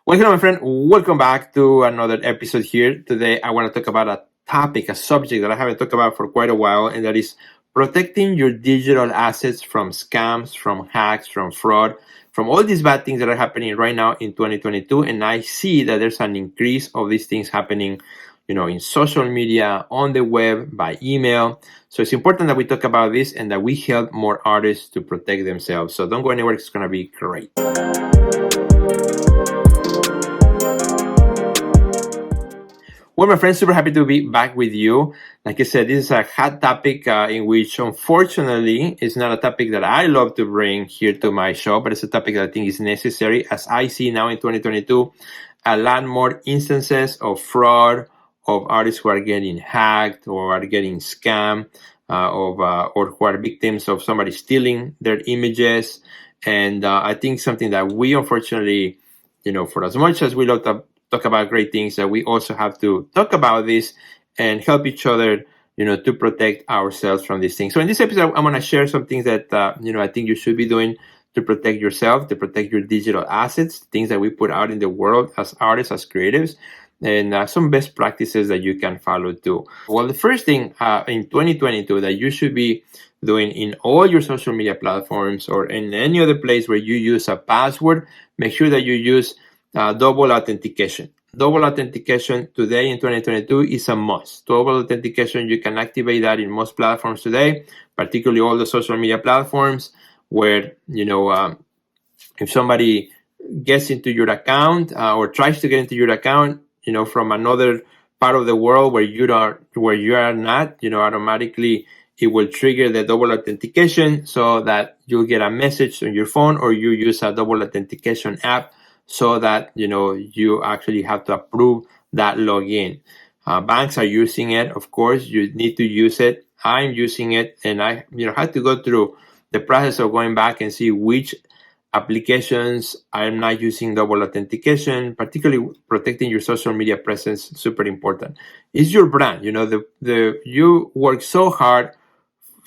Well, hello, my friend. Welcome back to another episode here. Today, I want to talk about a subject that I haven't talked about for quite a while, and that is protecting your digital assets from scams, from hacks, from fraud, from all these bad things that are happening right now in 2022. And I see that there's an increase of these things happening, in social media, on the web, by email. So it's important that we talk about this and that we help more artists to protect themselves. So don't go anywhere. It's going to be great. Well, my friends, super happy to be back with you. Like I said, this is a hot topic in which, unfortunately, is not a topic that I love to bring here to my show, but it's a topic that I think is necessary. As I see now in 2022, a lot more instances of fraud, of artists who are getting hacked or are getting scammed, or who are victims of somebody stealing their images. And I think something that we, unfortunately, for as much as we love to talk about great things, that we also have to talk about this and help each other, to protect ourselves from these things. So in this episode, I'm going to share some things that, I think you should be doing to protect yourself, to protect your digital assets, things that we put out in the world as artists, as creatives, and some best practices that you can follow too. Well, the first thing in 2022 that you should be doing in all your social media platforms or in any other place where you use a password, make sure that you use double authentication. Double authentication today in 2022 is a must. Double authentication, you can activate that in most platforms today, particularly all the social media platforms where, if somebody gets into your account or tries to get into your account, from another part of the world where you are not, automatically it will trigger the double authentication so that you'll get a message on your phone, or you use a double authentication app so that you actually have to approve that login. Banks are using it, of course. You need to use it. I'm using it, and I had to go through the process of going back and see which applications I'm not using double authentication. Particularly protecting your social media presence, super important. It's your brand. You work so hard,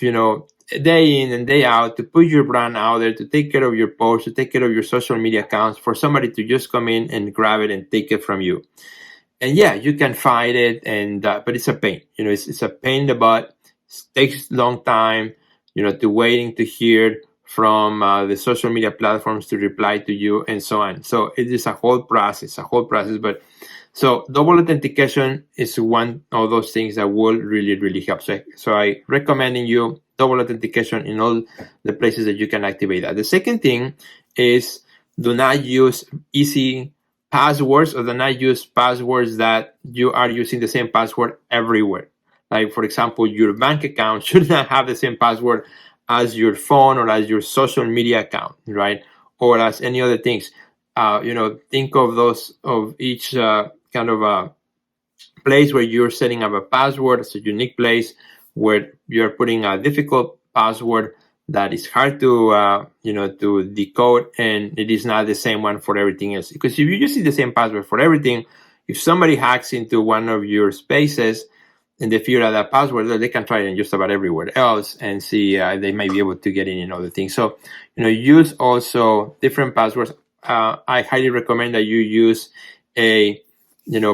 day in and day out to put your brand out there, to take care of your posts, to take care of your social media accounts, for somebody to just come in and grab it and take it from you. And yeah, you can fight it, but it's a pain. It's a pain in the butt. It takes a long time, to waiting to hear from the social media platforms to reply to you and so on. So it is a whole process. But so double authentication is one of those things that will really, really help. So I recommending you double authentication in all the places that you can activate that. The second thing is, do not use easy passwords, or do not use passwords that you are using the same password everywhere. Like, for example, your bank account should not have the same password as your phone or as your social media account, right? Or as any other things. Think of each kind of a place where you're setting up a password. It's a unique place where you're putting a difficult password that is hard to to decode, and it is not the same one for everything else. Because if you're using the same password for everything, if somebody hacks into one of your spaces and they figure out that password, they can try it in just about everywhere else and see they may be able to get in other things. So use also different passwords. I highly recommend that you use a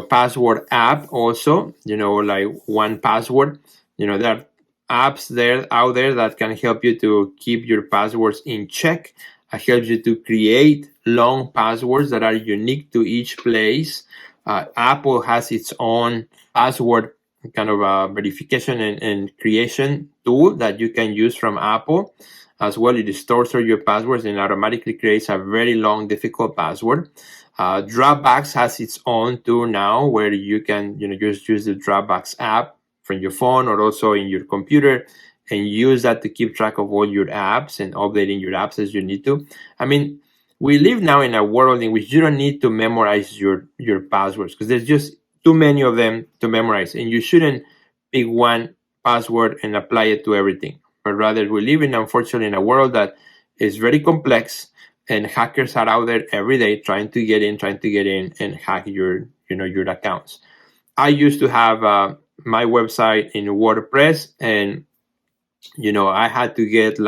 password app also, like 1Password. There are apps out there that can help you to keep your passwords in check. It helps you to create long passwords that are unique to each place. Apple has its own password kind of a verification and creation tool that you can use from Apple as well. It stores all your passwords and automatically creates a very long, difficult password. Dropbox has its own tool now where you can just use the Dropbox app from your phone or also in your computer and use that to keep track of all your apps and updating your apps as you need to. I mean, we live now in a world in which you don't need to memorize your passwords, because there's just too many of them to memorize, and you shouldn't pick one password and apply it to everything. But rather, we live unfortunately, in a world that is very complex, and hackers are out there every day trying to get in and hack your accounts. I used to have my website in WordPress, and I had to get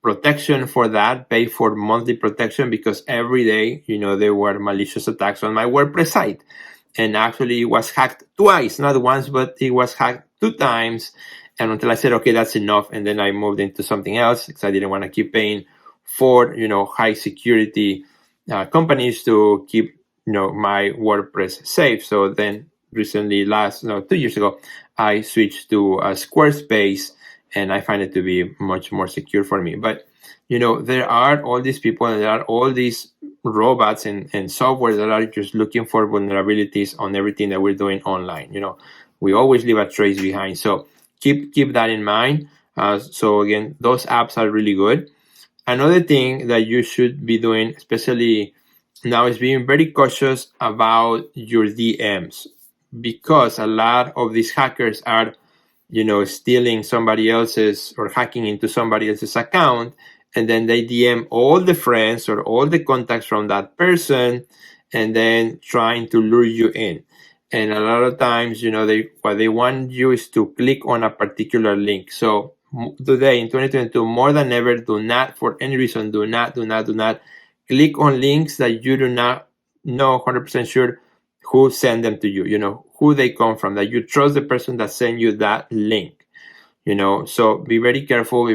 protection for that, pay for monthly protection, because every day, there were malicious attacks on my WordPress site. And actually, it was hacked twice, not once, but it was hacked 2 times. And until I said, okay, that's enough. And then I moved into something else because I didn't want to keep paying for, high security companies to keep, my WordPress safe. So then recently, 2 years ago, I switched to Squarespace, and I find it to be much more secure for me. But, there are all these people, and there are all these robots and software that are just looking for vulnerabilities on everything that we're doing online. We always leave a trace behind. So keep that in mind. So again, those apps are really good. Another thing that you should be doing, especially now, is being very cautious about your DMs, because a lot of these hackers are, stealing somebody else's or hacking into somebody else's account, and then they DM all the friends or all the contacts from that person, and then trying to lure you in. And a lot of times, what they want you is to click on a particular link. So today in 2022, more than ever, do not, for any reason, do not click on links that you do not know 100% sure who sent them to you, who they come from, that you trust the person that sent you that link. So be very careful.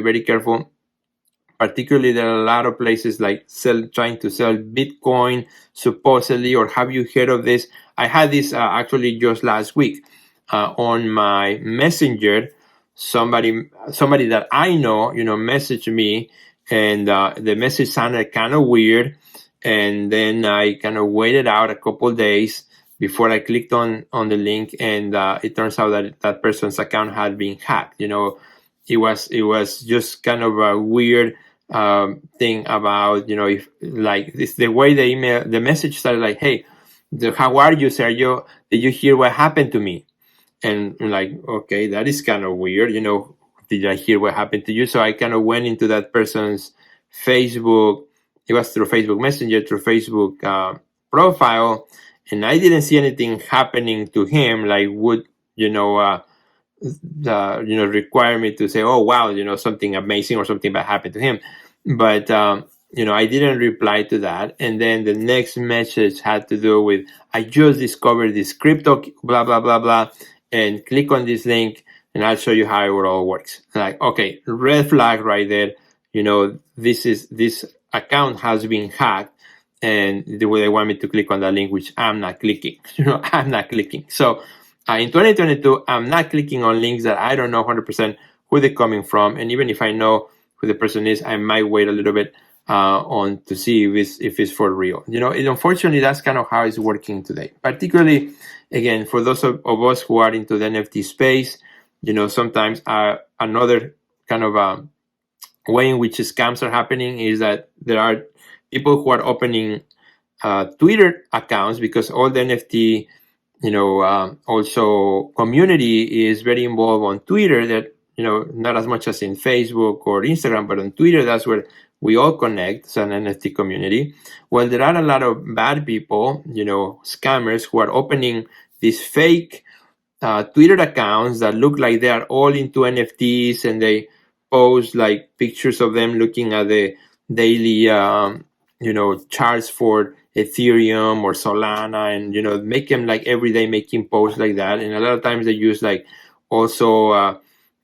Particularly, there are a lot of places like trying to sell Bitcoin, supposedly, or have you heard of this? I had this actually just last week on my Messenger. Somebody that I know, messaged me, and the message sounded kind of weird. And then I kind of waited out a couple of days before I clicked on the link, and it turns out that person's account had been hacked. It was just kind of a weird thing about, if like this, the way the message started, like, hey, how are you, Sergio? Did you hear what happened to me? And I'm like, okay, that is kind of weird. Did I hear what happened to you? So I kind of went into that person's Facebook. It was through Facebook Messenger, through Facebook profile, and I didn't see anything happening to him like would require me to say, oh wow, something amazing or something bad happened to him. But I didn't reply to that. And then the next message had to do with, I just discovered this crypto blah blah blah blah, and click on this link and I'll show you how it all works. Like, okay, red flag right there. This account has been hacked, and they want me to click on that link, which I'm not clicking. I'm not clicking. So in 2022, I'm not clicking on links that I don't know 100% who they're coming from. And even if I know who the person is, I might wait a little bit on to see if it's for real. Unfortunately, that's kind of how it's working today. Particularly, again, for those of us who are into the NFT space, sometimes another kind of way in which scams are happening is that there are people who are opening Twitter accounts, because all the NFT also community is very involved on Twitter, that not as much as in Facebook or Instagram, but on Twitter, that's where we all connect. It's an NFT community. Well, there are a lot of bad people, scammers, who are opening these fake Twitter accounts that look like they are all into NFTs, and they post like pictures of them looking at the daily charts for Ethereum or Solana, and make them like every day making posts like that. And a lot of times they use like also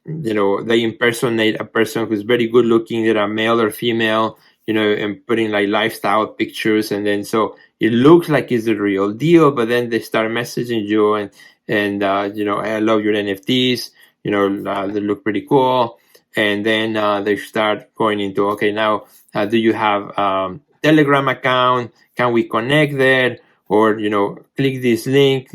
they impersonate a person who's very good looking, either a male or female, and putting like lifestyle pictures, and then so it looks like it's the real deal. But then they start messaging you and I love your NFTs, they look pretty cool. And then they start going into, okay, now do you have Telegram account? Can we connect there? Or click this link.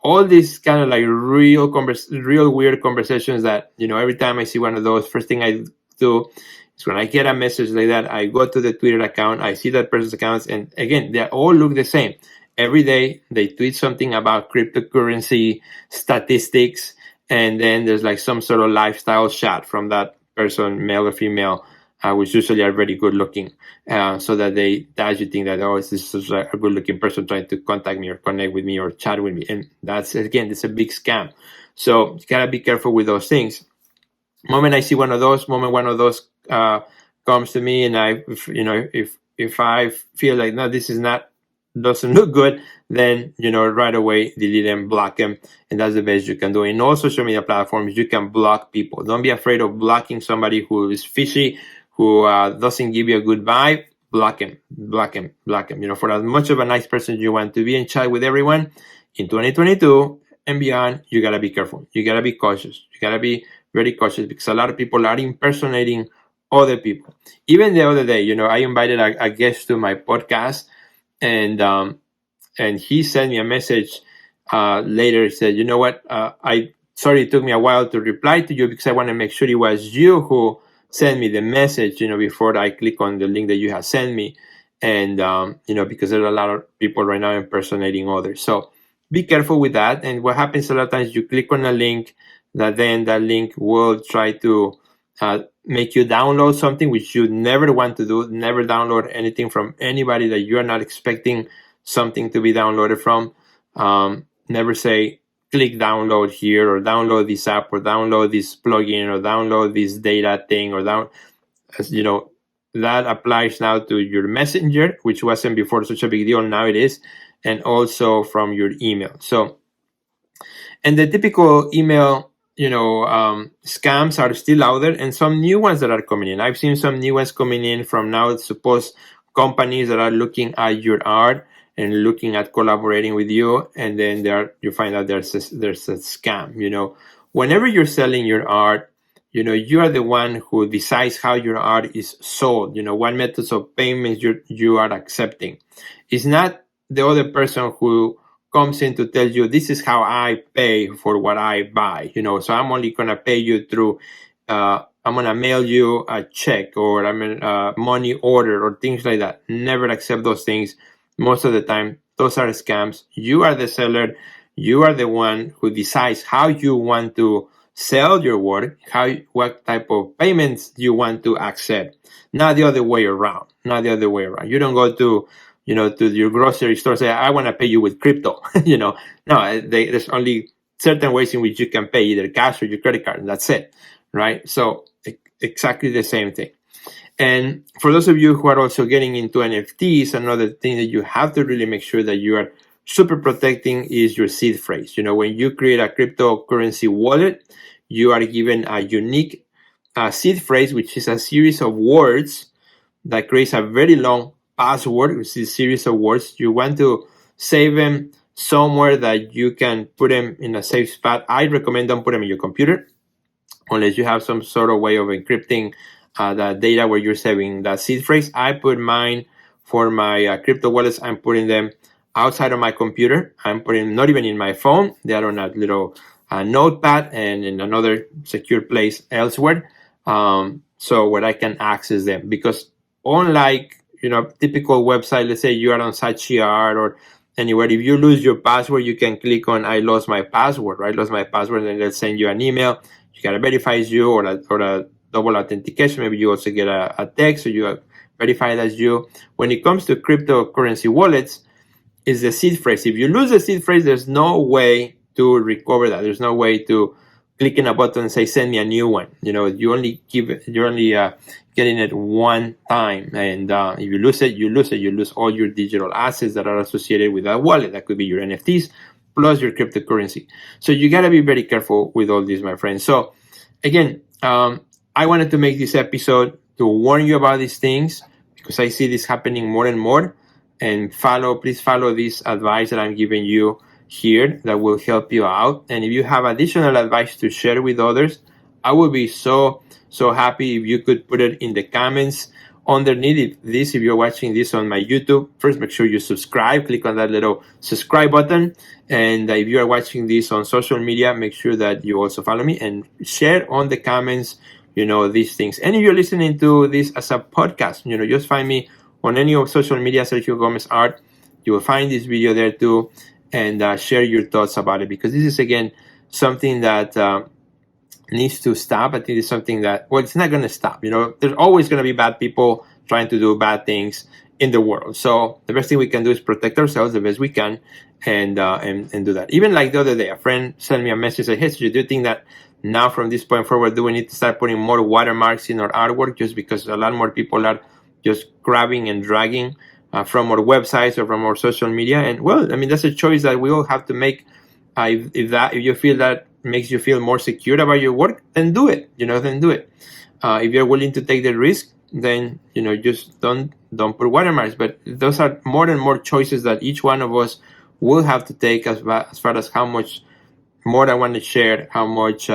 All these kind of like real weird conversations that every time I see one of those, first thing I do is, when I get a message like that, I go to the Twitter account, I see that person's accounts, and again, they all look the same. Every day they tweet something about cryptocurrency statistics, and then there's like some sort of lifestyle shot from that person, male or female, which usually are very good looking, so that you think that, oh, this is a good looking person trying to contact me or connect with me or chat with me. And that's, again, it's a big scam. So you gotta be careful with those things. Moment I see one of those comes to me and if I feel like, no, this is not, doesn't look good, then right away delete them, block them, and that's the best you can do. In all social media platforms, you can block people. Don't be afraid of blocking somebody who is fishy, who doesn't give you a good vibe. Block him. For as much of a nice person you want to be and chat with everyone, in 2022 and beyond, you gotta be careful. You gotta be cautious. You gotta be very cautious, because a lot of people are impersonating other people. Even the other day, I invited a guest to my podcast, and he sent me a message later. He said, "You know what? Sorry it took me a while to reply to you, because I want to make sure it was you who sent me the message, before I click on the link that you have sent me." And because there are a lot of people right now impersonating others. So be careful with that. And what happens a lot of times, you click on a link, that link will try to make you download something which you never want to do. Never download anything from anybody that you are not expecting something to be downloaded from. Never say, click download here, or download this app, or download this plugin, or download this data thing, or that applies now to your messenger, which wasn't before such a big deal. Now it is. And also from your email. So, and the typical email, scams are still out there, and some new ones that are coming in. I've seen some new ones coming in from now supposed companies that are looking at your art and looking at collaborating with you, and then you find out there's a scam. Whenever you're selling your art, you are the one who decides how your art is sold. What methods of payments you are accepting. It's not the other person who comes in to tell you, this is how I pay for what I buy. So I'm only gonna pay you through. I'm gonna mail you a check, or a money order, or things like that. Never accept those things. Most of the time, those are scams. You are the seller. You are the one who decides how you want to sell your work, what type of payments you want to accept. Not the other way around. You don't go to your grocery store, say, I want to pay you with crypto. No, there's only certain ways in which you can pay, either cash or your credit card, and that's it, right? So exactly the same thing. And for those of you who are also getting into NFTs, another thing that you have to really make sure that you are super protecting is your seed phrase. When you create a cryptocurrency wallet, you are given a unique seed phrase, which is a series of words that creates a very long password, which is a series of words. You want to save them somewhere that you can put them in a safe spot. I recommend don't put them in your computer, unless you have some sort of way of encrypting the data where you're saving that seed phrase. I put mine for my crypto wallets. I'm putting them outside of my computer. I'm putting not even in my phone. They are on a little notepad and in another secure place elsewhere, so where I can access them. Because unlike typical website, let's say you are on SiteGR or anywhere, if you lose your password, you can click on I lost my password, right? Lost my password, and then they'll send you an email. You gotta verify it's you, or a double authentication. Maybe you also get a text, so you verify it as you. When it comes to cryptocurrency wallets, is the seed phrase. If you lose the seed phrase, there's no way to recover that. There's no way to click in a button and say, send me a new one. You're only getting it one time. And if you lose it, you lose all your digital assets that are associated with that wallet. That could be your NFTs plus your cryptocurrency. So you got to be very careful with all this, my friends. So again, I wanted to make this episode to warn you about these things, because I see this happening more and more. And please follow this advice that I'm giving you here, that will help you out. And if you have additional advice to share with others, I would be so happy if you could put it in the comments underneath this. If you're watching this on my YouTube, first make sure you subscribe. Click on that little subscribe button. And if you are watching this on social media, make sure that you also follow me and share on the comments these things. And if you're listening to this as a podcast, just find me on any of social media, Sergio Gomez Art. You will find this video there too, and share your thoughts about it, because this is, again, something that needs to stop. I think it's something that, it's not going to stop. There's always going to be bad people trying to do bad things in the world. So the best thing we can do is protect ourselves the best we can, and do that. Even like the other day, a friend sent me a message, like, hey, do you think that now from this point forward, do we need to start putting more watermarks in our artwork just because a lot more people are just grabbing and dragging from our websites or from our social media? And well, I mean, that's a choice that we all have to make. If you feel that makes you feel more secure about your work, then do it. Then do it. If you're willing to take the risk, then just don't put watermarks. But those are more and more choices that each one of us will have to take as far as how much more I want to share, how much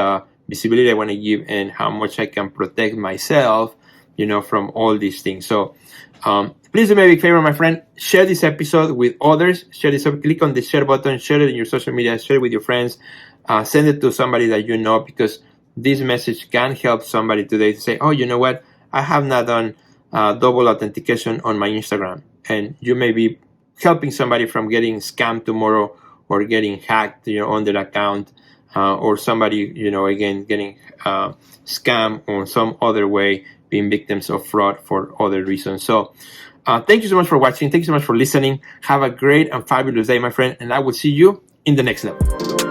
visibility I want to give, and how much I can protect myself, from all these things. So please do me a big favor, my friend. Share this episode with others. Click on the share button, share it in your social media, share it with your friends, send it to somebody that you know, because this message can help somebody today to say, oh, you know what? I have not done double authentication on my Instagram. And you may be helping somebody from getting scammed tomorrow or getting hacked, on their account, or somebody, again, getting scammed or some other way, being victims of fraud for other reasons. So thank you so much for watching. Thank you so much for listening. Have a great and fabulous day, my friend. And I will see you in the next level.